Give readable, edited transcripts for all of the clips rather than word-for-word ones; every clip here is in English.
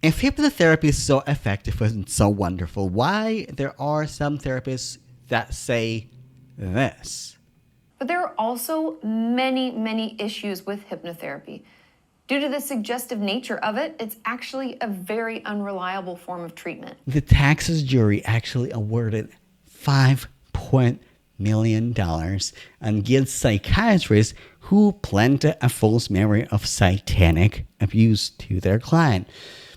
If hypnotherapy is so effective and so wonderful, why there are some therapists that say this? But there are also many, many issues with hypnotherapy. Due to the suggestive nature of it, it's actually a very unreliable form of treatment. The Texas jury actually awarded $5 million against psychiatrists who planted a false memory of satanic abuse to their client.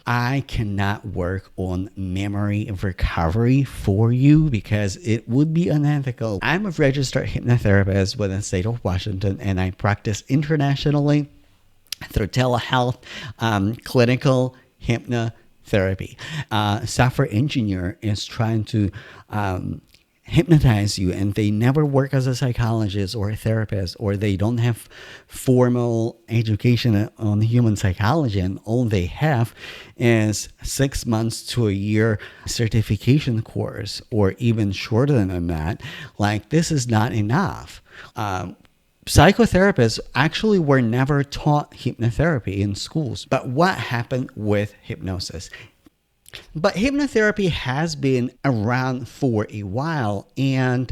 I cannot work on memory recovery for you because it would be unethical. I'm a registered hypnotherapist with the state of Washington, and I practice internationally through telehealth, clinical hypnotherapy. A software engineer is trying to hypnotize you, and they never work as a psychologist or a therapist, or they don't have formal education on human psychology, and all they have is 6 months to a year certification course, or even shorter than that. Like, this is not enough. Psychotherapists actually were never taught hypnotherapy in schools. But what happened with hypnosis? But hypnotherapy has been around for a while, and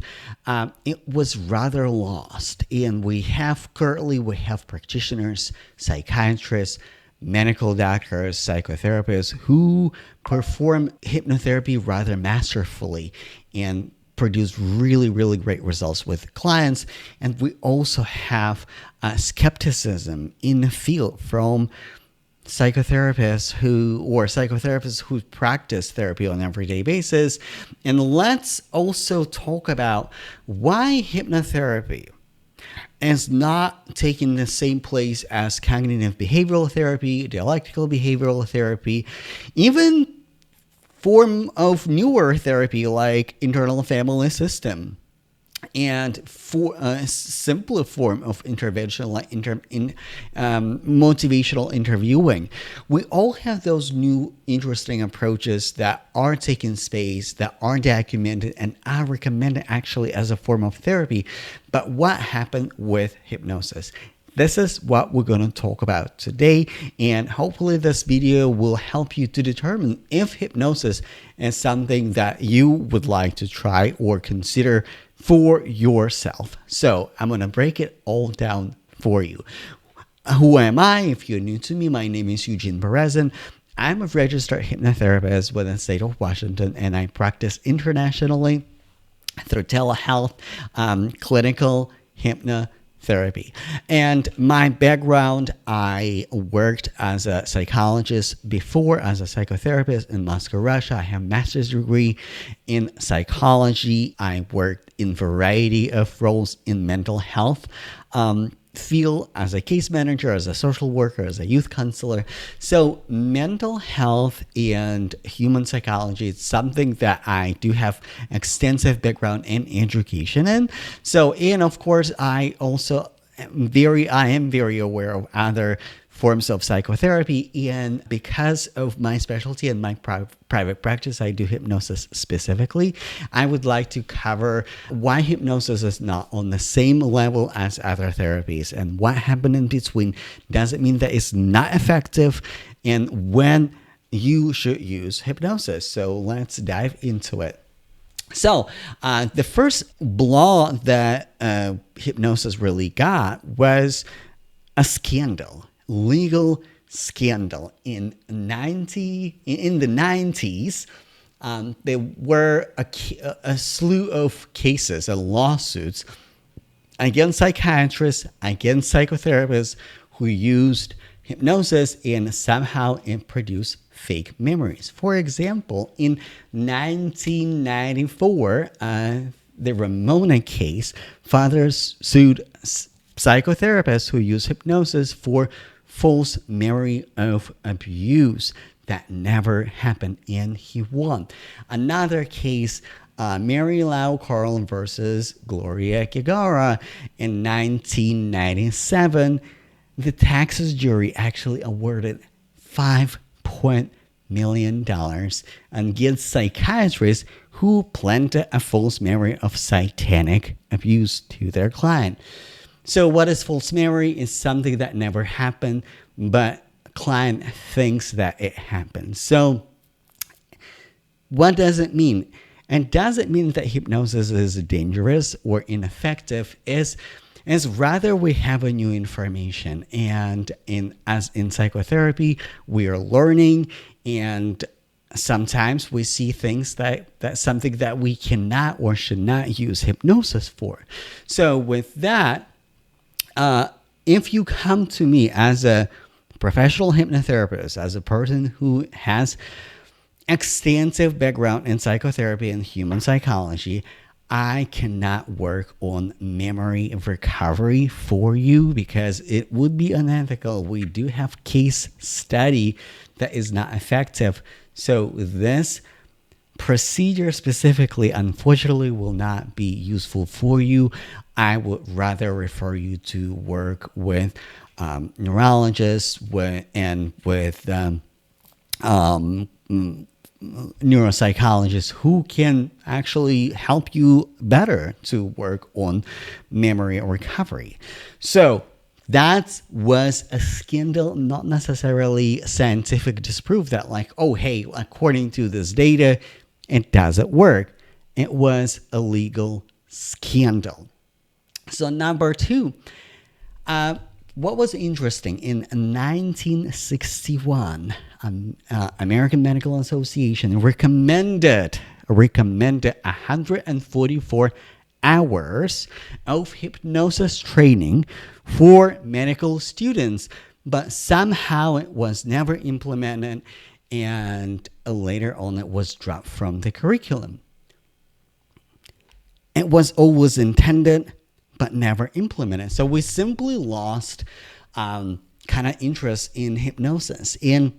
it was rather lost. And we have practitioners, psychiatrists, medical doctors, psychotherapists who perform hypnotherapy rather masterfully and produce really, really great results with clients. And we also have skepticism in the field from psychotherapists who practice therapy on an everyday basis. And let's also talk about why hypnotherapy is not taking the same place as cognitive behavioral therapy, dialectical behavioral therapy, even form of newer therapy like internal family system, and for a simpler form of intervention like motivational interviewing. We all have those new interesting approaches that are taking space, that are documented, and are recommended actually as a form of therapy. But what happened with hypnosis? This is what we're going to talk about today, and hopefully this video will help you to determine if hypnosis is something that you would like to try or consider for yourself. So I'm going to break it all down for you. Who am I? If you're new to me, my name is Eugene Perezin. I'm a registered hypnotherapist with the state of Washington, and I practice internationally through telehealth, clinical hypnotherapy. And my background, I worked as a psychologist before, as a psychotherapist in Moscow, Russia. I have a master's degree in psychology. I worked in a variety of roles in mental health field, as a case manager, as a social worker, as a youth counselor. So mental health and human psychology is something that I do have extensive background and education in. So, and of course, I am very aware of other forms of psychotherapy, and because of my specialty and my private practice, I do hypnosis specifically. I would like to cover why hypnosis is not on the same level as other therapies, and what happened in between. Does it mean that it's not effective, and when you should use hypnosis? So let's dive into it. So the first blow that hypnosis really got was a scandal. Legal scandal in the 90s. There were a slew of cases and lawsuits against psychiatrists, against psychotherapists who used hypnosis and somehow it produced fake memories. For example, in 1994, the Ramona case, fathers sued psychotherapists who used hypnosis for false memory of abuse. That never happened, and he won. Another case, Mary Lau Carl versus Gloria Guevara in 1997, the Texas jury actually awarded $5 million against psychiatrists who planted a false memory of satanic abuse to their client. So what is false memory? Is something that never happened, but client thinks that it happens. So what does it mean? And does it mean that hypnosis is dangerous or ineffective? Is rather we have a new information, and in psychotherapy we are learning, and sometimes we see things that's something that we cannot or should not use hypnosis for. So with that, if you come to me as a professional hypnotherapist, as a person who has extensive background in psychotherapy and human psychology, I cannot work on memory recovery for you because it would be unethical. We do have case study that is not effective. So this procedure specifically, unfortunately, will not be useful for you. I would rather refer you to work with neurologists and with neuropsychologists who can actually help you better to work on memory recovery. So that was a scandal, not necessarily scientific disproof that like, oh, hey, according to this data, it doesn't work. It was a legal scandal. So number two, what was interesting, in 1961, American Medical Association recommended 144 hours of hypnosis training for medical students, but somehow it was never implemented, and later on it was dropped from the curriculum. It was always intended but never implemented. So we simply lost kind of interest in hypnosis. There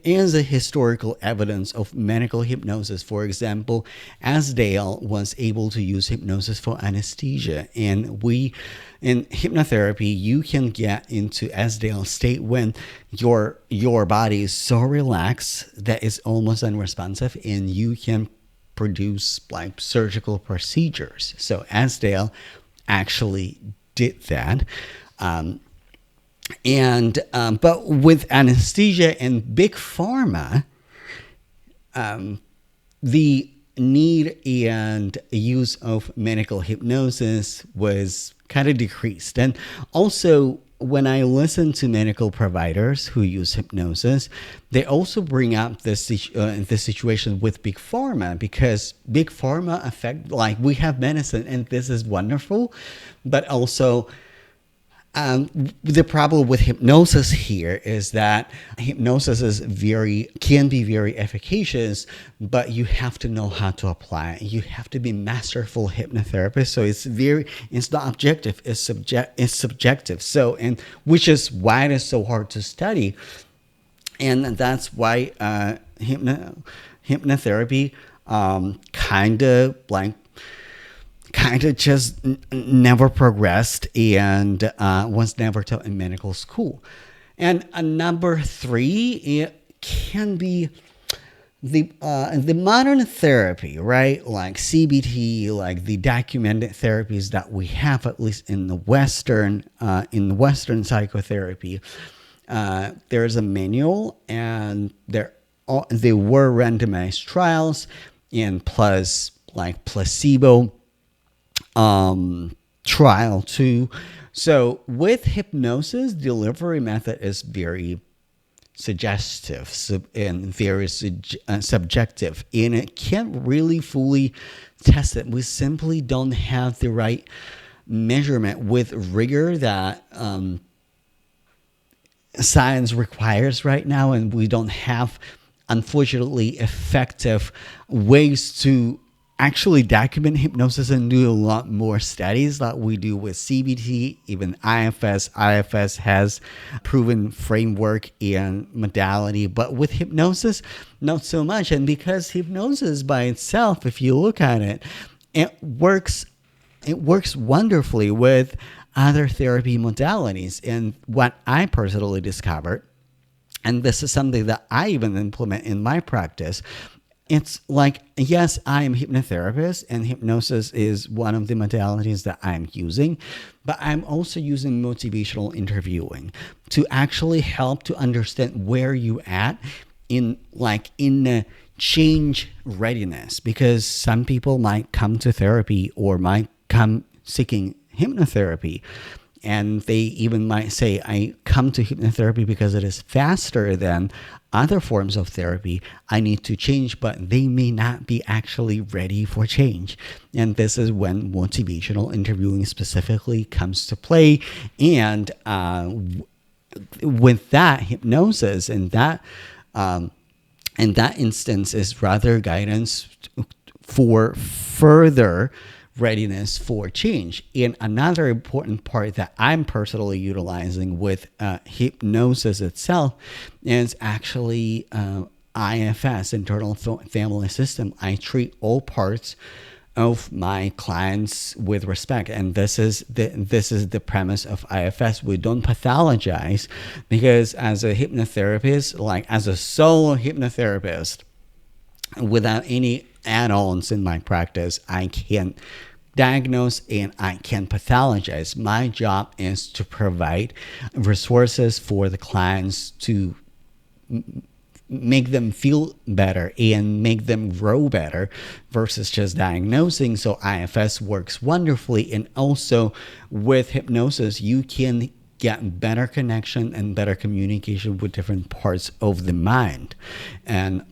is a historical evidence of medical hypnosis. For example, Asdale was able to use hypnosis for anesthesia. And in hypnotherapy, you can get into Asdale state when your body is so relaxed that it's almost unresponsive, and you can produce like surgical procedures. So Asdale actually did that. But with anesthesia and big pharma, the need and use of medical hypnosis was kind of decreased. And also, when I listen to medical providers who use hypnosis, they also bring up this situation with big pharma, because big pharma affect, like, we have medicine and this is wonderful, but also the problem with hypnosis here is that hypnosis can be very efficacious, but you have to know how to apply it. You have to be masterful hypnotherapist. So it's not objective, it's subjective. So, and which is why it is so hard to study. And that's why hypnotherapy kind of just never progressed and was never taught in medical school. And number three, it can be the modern therapy, right? Like CBT, like the documented therapies that we have, at least in the Western psychotherapy. There's a manual, and there were randomized trials, and plus like placebo trial too. So with hypnosis, delivery method is very suggestive and very subjective, and it can't really fully test it. We simply don't have the right measurement with rigor that science requires right now, and we don't have, unfortunately, effective ways to actually document hypnosis and do a lot more studies like we do with CBT, even IFS. IFS has proven framework and modality, but with hypnosis, not so much. And because hypnosis by itself, if you look at it, it works wonderfully with other therapy modalities. And what I personally discovered, and this is something that I even implement in my practice, it's like, yes, I am a hypnotherapist, and hypnosis is one of the modalities that I'm using, but I'm also using motivational interviewing to actually help to understand where you at in the change readiness, because some people might come to therapy or might come seeking hypnotherapy, and they even might say, I come to hypnotherapy because it is faster than other forms of therapy. I need to change, but they may not be actually ready for change. And this is when motivational interviewing specifically comes to play. And with that, hypnosis in that instance is rather guidance for further readiness for change. And another important part that I'm personally utilizing with hypnosis itself is actually IFS, internal family system. I treat all parts of my clients with respect, and this is the premise of IFS. We don't pathologize, because as a hypnotherapist, like as a solo hypnotherapist, without any add-ons in my practice, I can't diagnose and I can pathologize. My job is to provide resources for the clients to make them feel better and make them grow better versus just diagnosing. So IFS works wonderfully. And also with hypnosis, you can get better connection and better communication with different parts of the mind. And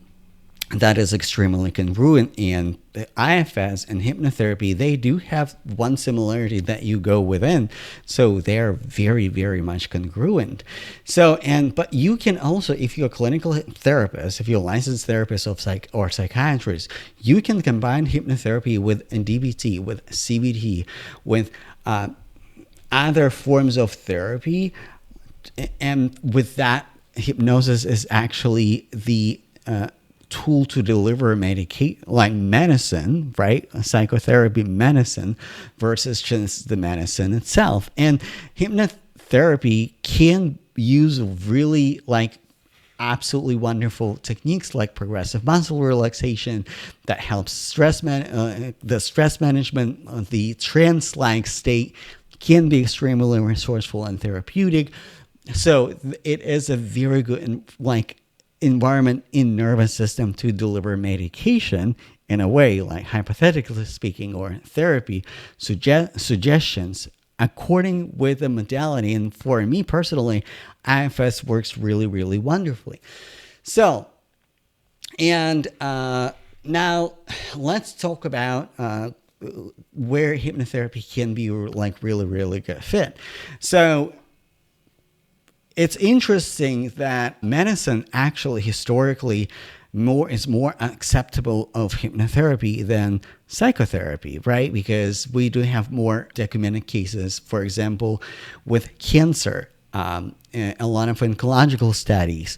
that is extremely congruent. And the IFS and hypnotherapy, they do have one similarity that you go within. So they're very, very much congruent. So, but you can also, if you're a clinical therapist, if you're a licensed therapist or psychiatrist, you can combine hypnotherapy with DBT, with CBT, with other forms of therapy. And with that, hypnosis is actually the tool to deliver medicine, right? Psychotherapy medicine versus just the medicine itself. And hypnotherapy can use really absolutely wonderful techniques like progressive muscle relaxation that helps the stress management. The trance-like state can be extremely resourceful and therapeutic. So it is a very good environment in nervous system to deliver medication in a way, like hypothetically speaking, or therapy suggestions according with the modality. And for me personally, IFS works really, really wonderfully. So, and now let's talk about where hypnotherapy can be really, really good fit. So it's interesting that medicine actually historically is more acceptable of hypnotherapy than psychotherapy, right? Because we do have more documented cases, for example, with cancer. A lot of oncological studies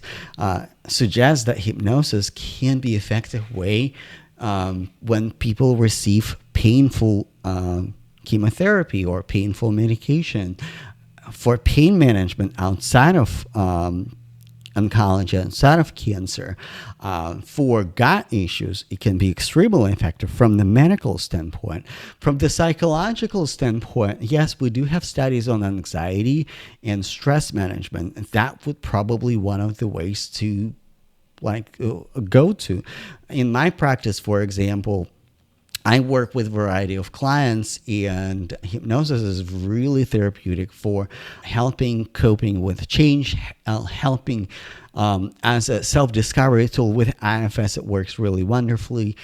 suggest that hypnosis can be an effective way when people receive painful chemotherapy or painful medication. For pain management outside of oncology, outside of cancer, for gut issues, it can be extremely effective from the medical standpoint. From the psychological standpoint, yes, we do have studies on anxiety and stress management. That would probably one of the ways to go to. In my practice, for example, I work with a variety of clients, and hypnosis is really therapeutic for helping coping with change, helping as a self-discovery tool. With IFS, it works really wonderfully.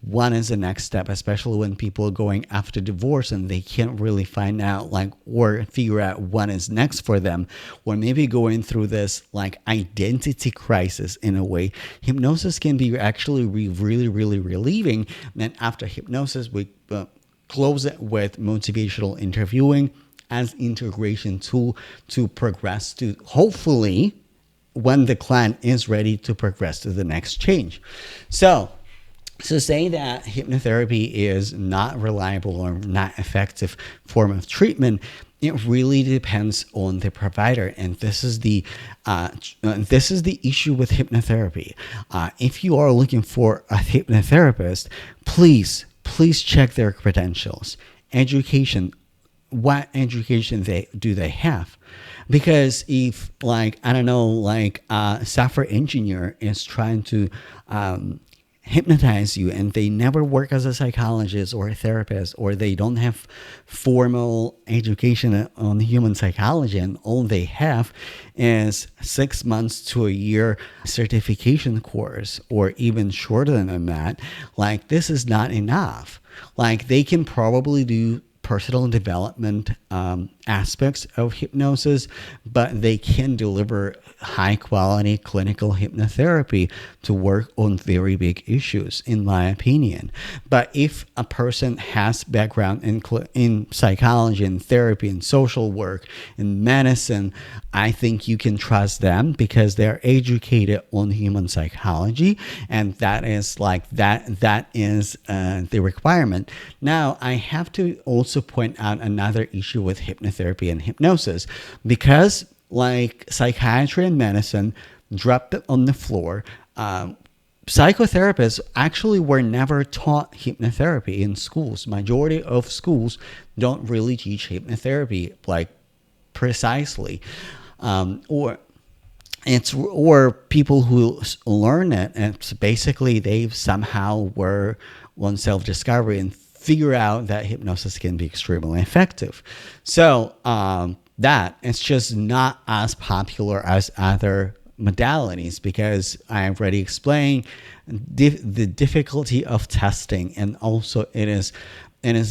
One is the next step, especially when people are going after divorce and they can't really find out or figure out what is next for them, or maybe going through this identity crisis in a way. Hypnosis can be actually really, really relieving. And after hypnosis, we close it with motivational interviewing as integration tool to progress to, hopefully, when the client is ready to progress to the next change. So to say that hypnotherapy is not reliable or not effective form of treatment It really depends on the provider, and this is the issue with hypnotherapy. If you are looking for a hypnotherapist, please check their credentials, education. What education they have? Because if, like, I don't know, like a software engineer is trying to hypnotize you and they never work as a psychologist or a therapist, or they don't have formal education on human psychology, and all they have is 6 months to a year certification course, or even shorter than that, like, this is not enough. Like, they can probably do personal development aspects of hypnosis, but they can deliver high quality clinical hypnotherapy to work on very big issues, in my opinion. But if a person has background in psychology and therapy and social work and medicine, I think you can trust them because they're educated on human psychology, and that is the requirement. Now, I have to also point out another issue with hypnotherapy and hypnosis, because like psychiatry and medicine dropped it on the floor. Psychotherapists actually were never taught hypnotherapy in schools. Majority of schools don't really teach hypnotherapy like precisely, or people who learn it, and it's basically they somehow were on self-discovery and figure out that hypnosis can be extremely effective. So that it's just not as popular as other modalities, because I have already explained the difficulty of testing, and also it is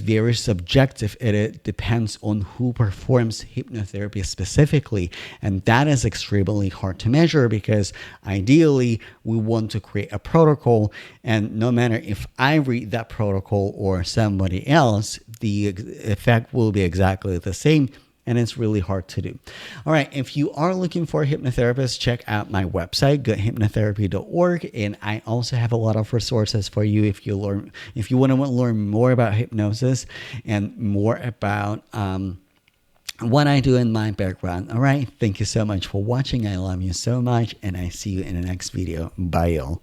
very subjective. It depends on who performs hypnotherapy specifically, and that is extremely hard to measure, because ideally we want to create a protocol, and no matter if I read that protocol or somebody else, the effect will be exactly the same. And it's really hard to do. All right, if you are looking for a hypnotherapist, check out my website, goodhypnotherapy.org, and I also have a lot of resources for you if you want to learn more about hypnosis and more about what I do in my background. All right, thank you so much for watching. I love you so much, and I see you in the next video. Bye, y'all.